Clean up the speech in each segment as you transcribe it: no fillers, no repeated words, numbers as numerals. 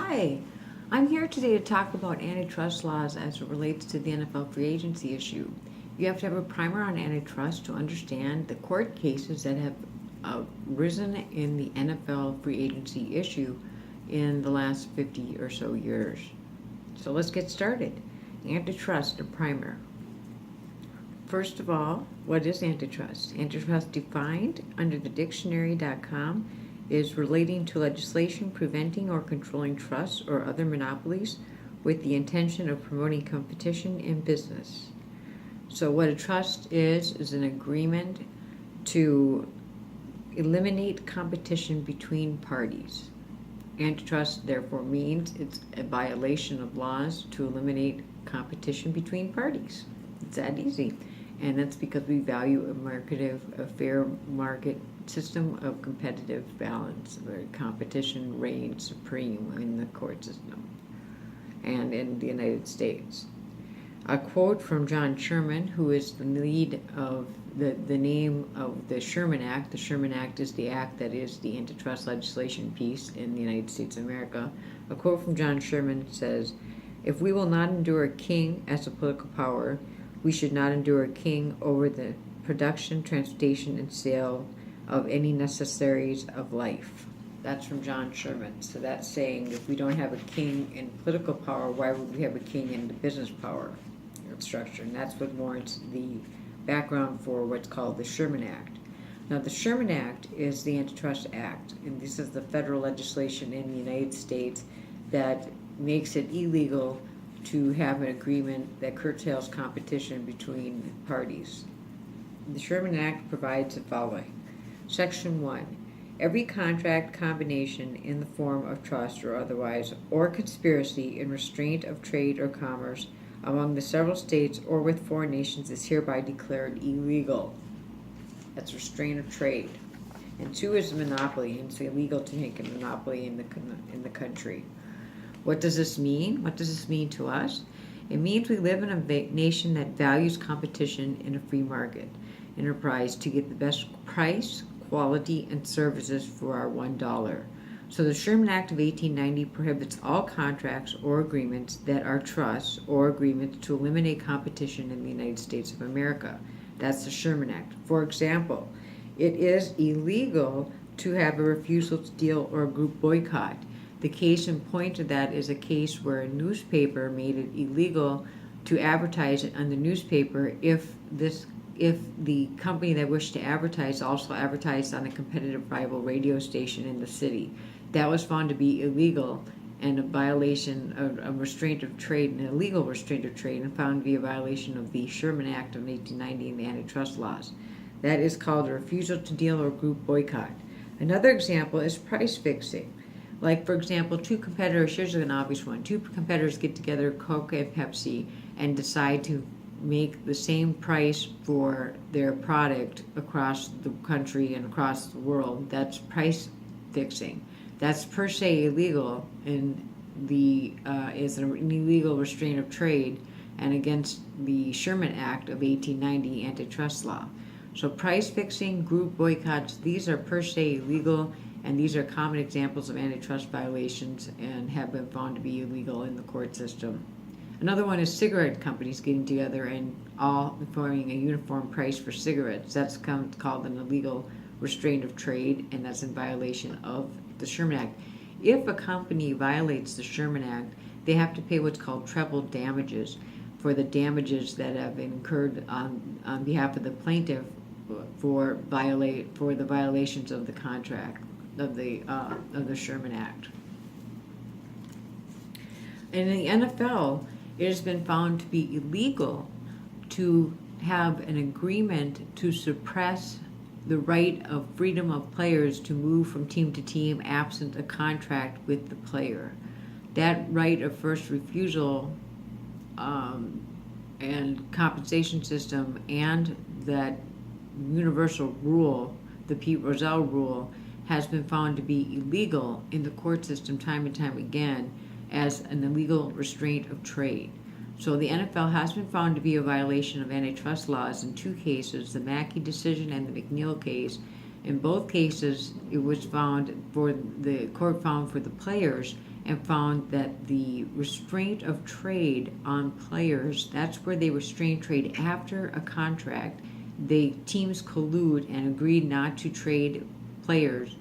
Hi, I'm here today to talk about antitrust laws as it relates to the N.F.L. free agency issue. You have to have a primer on antitrust to understand the court cases that have risen in the N.F.L. free agency issue in the last 50 or so years. So let's get started. Antitrust, a primer. First of all, what is antitrust? Antitrust defined under the dictionary.com is relating to legislation preventing or controlling trusts or other monopolies with the intention of promoting competition in business. So what a trust is an agreement to eliminate competition between parties. Antitrust therefore means it's a violation of laws to eliminate competition between parties. It's that easy. And that's because we value a fair market system of competitive balance, where competition reigns supreme in the court system and in the United States. A quote from John Sherman, who is the lead of the name of the Sherman Act. The Sherman Act is the act that is the antitrust legislation piece in the United States of America. A quote from John Sherman says, "If we will not endure a king as a political power, we should not endure a king over the production, transportation, and sale of any necessaries of life." That's from John Sherman. So that's saying if we don't have a king in political power, why would we have a king in the business power structure? And that's what warrants the background for what's called the Sherman Act. Now, the Sherman Act is the Antitrust Act, and this is the federal legislation in the United States that makes it illegal to have an agreement that curtails competition between parties. The Sherman Act provides the following. Section 1. Every contract combination in the form of trust or otherwise, or conspiracy in restraint of trade or commerce among the several states or with foreign nations is hereby declared illegal. That's restraint of trade. And 2 is a monopoly, and it's illegal to make a monopoly in the country. What does this mean? What does this mean to us? It means we live in a nation that values competition in a free market enterprise to get the best price, quality, and services for our $1. So the Sherman Act of 1890 prohibits all contracts or agreements that are trusts or agreements to eliminate competition in the United States of America. That's the Sherman Act. For example, it is illegal to have a refusal to deal or a group boycott. The case in point of that is a case where a newspaper made it illegal to advertise it on the newspaper if the company that wished to advertise also advertised on a competitive rival radio station in the city. That was found to be illegal and a violation of a restraint of trade, an illegal restraint of trade, and found to be a violation of the Sherman Act of 1890 and the antitrust laws. That is called a refusal to deal or group boycott. Another example is price fixing. Like, for example, two competitors, here's an obvious one. Two competitors get together, Coke and Pepsi, and decide to make the same price for their product across the country and across the world. That's price fixing. That's per se illegal and is an illegal restraint of trade and against the Sherman Act of 1890 antitrust law. So price fixing, group boycotts, these are per se illegal, and these are common examples of antitrust violations and have been found to be illegal in the court system. Another one is cigarette companies getting together and all forming a uniform price for cigarettes. That's called an illegal restraint of trade, and that's in violation of the Sherman Act. If a company violates the Sherman Act, they have to pay what's called treble damages for the damages that have been incurred on behalf of the plaintiff for the violations of the contract of the Sherman Act. In the NFL, it has been found to be illegal to have an agreement to suppress the right of freedom of players to move from team to team absent a contract with the player. That right of first refusal and compensation system and that universal rule, the Pete Rozelle rule, has been found to be illegal in the court system time and time again as an illegal restraint of trade. So the NFL has been found to be a violation of antitrust laws in 2 cases, the Mackey decision and the McNeil case. In both cases, it was found the court found for the players and found that the restraint of trade on players, that's where they restrain trade after a contract. The teams collude and agree not to trade players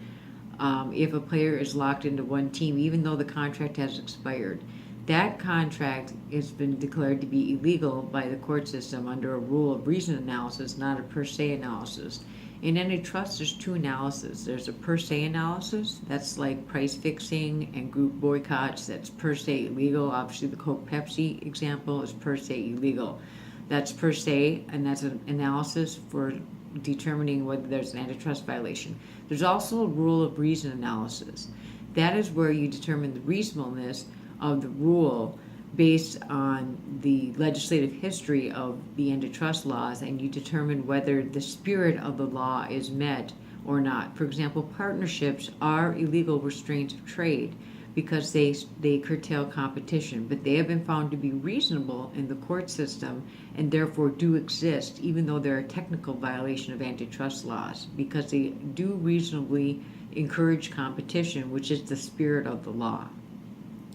if a player is locked into one team, even though the contract has expired. That contract has been declared to be illegal by the court system under a rule of reason analysis, not a per se analysis. In antitrust, there's two analyses. There's a per se analysis, that's like price fixing and group boycotts, that's per se illegal. Obviously, the Coke Pepsi example is per se illegal. That's per se, and that's an analysis for determining whether there's an antitrust violation. There's also a rule of reason analysis. That is where you determine the reasonableness of the rule based on the legislative history of the antitrust laws, and you determine whether the spirit of the law is met or not. For example, partnerships are illegal restraints of trade because they curtail competition, but they have been found to be reasonable in the court system and therefore do exist, even though they're a technical violation of antitrust laws, because they do reasonably encourage competition, which is the spirit of the law.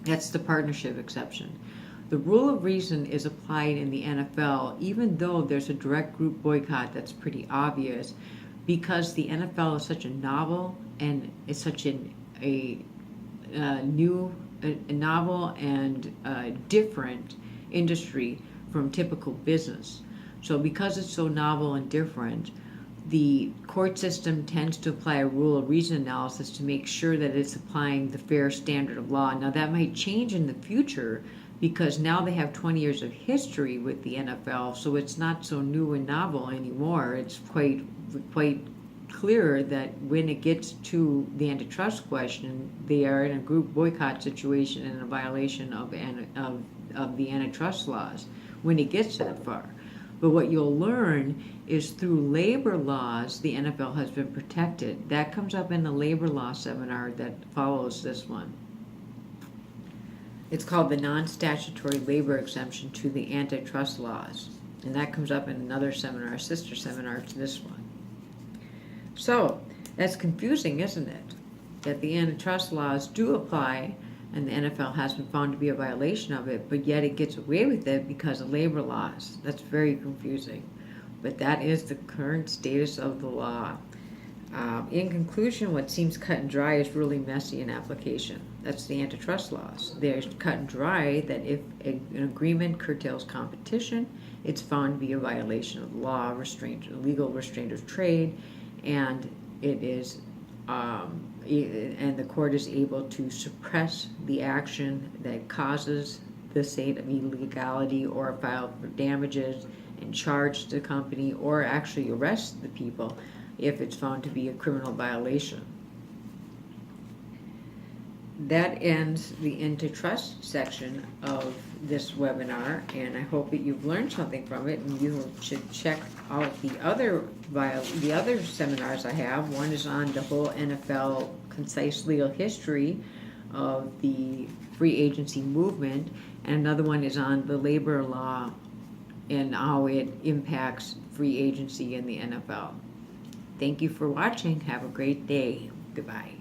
That's the partnership exception. The rule of reason is applied in the N.F.L., even though there's a direct group boycott that's pretty obvious, because the N.F.L. is such a novel and is such a novel and different industry from typical business. So because it's so novel and different, the court system tends to apply a rule of reason analysis to make sure that it's applying the fair standard of law. Now that might change in the future because now they have 20 years of history with the N.F.L., so it's not so new and novel anymore. It's quite clear that when it gets to the antitrust question, they are in a group boycott situation and a violation of the antitrust laws when it gets that far. But what you'll learn is through labor laws, the N.F.L. has been protected. That comes up in the labor law seminar that follows this one. It's called the non-statutory labor exemption to the antitrust laws. And that comes up in another seminar, a sister seminar to this one. So, that's confusing, isn't it? That the antitrust laws do apply, and the N.F.L. has been found to be a violation of it, but yet it gets away with it because of labor laws. That's very confusing. But that is the current status of the law. In conclusion, what seems cut and dry is really messy in application. That's the antitrust laws. They're cut and dry that if an agreement curtails competition, it's found to be a violation of the law, illegal restraint of trade, and it is and the court is able to suppress the action that causes the state of illegality or file for damages and charge the company or actually arrest the people if it's found to be a criminal violation. That ends the antitrust section of this webinar, and I hope that you've learned something from it, and you should check out the other seminars I have. One is on the whole N.F.L. concise legal history of the free agency movement, and another one is on the labor law and how it impacts free agency in the N.F.L. Thank you for watching. Have a great day. Goodbye.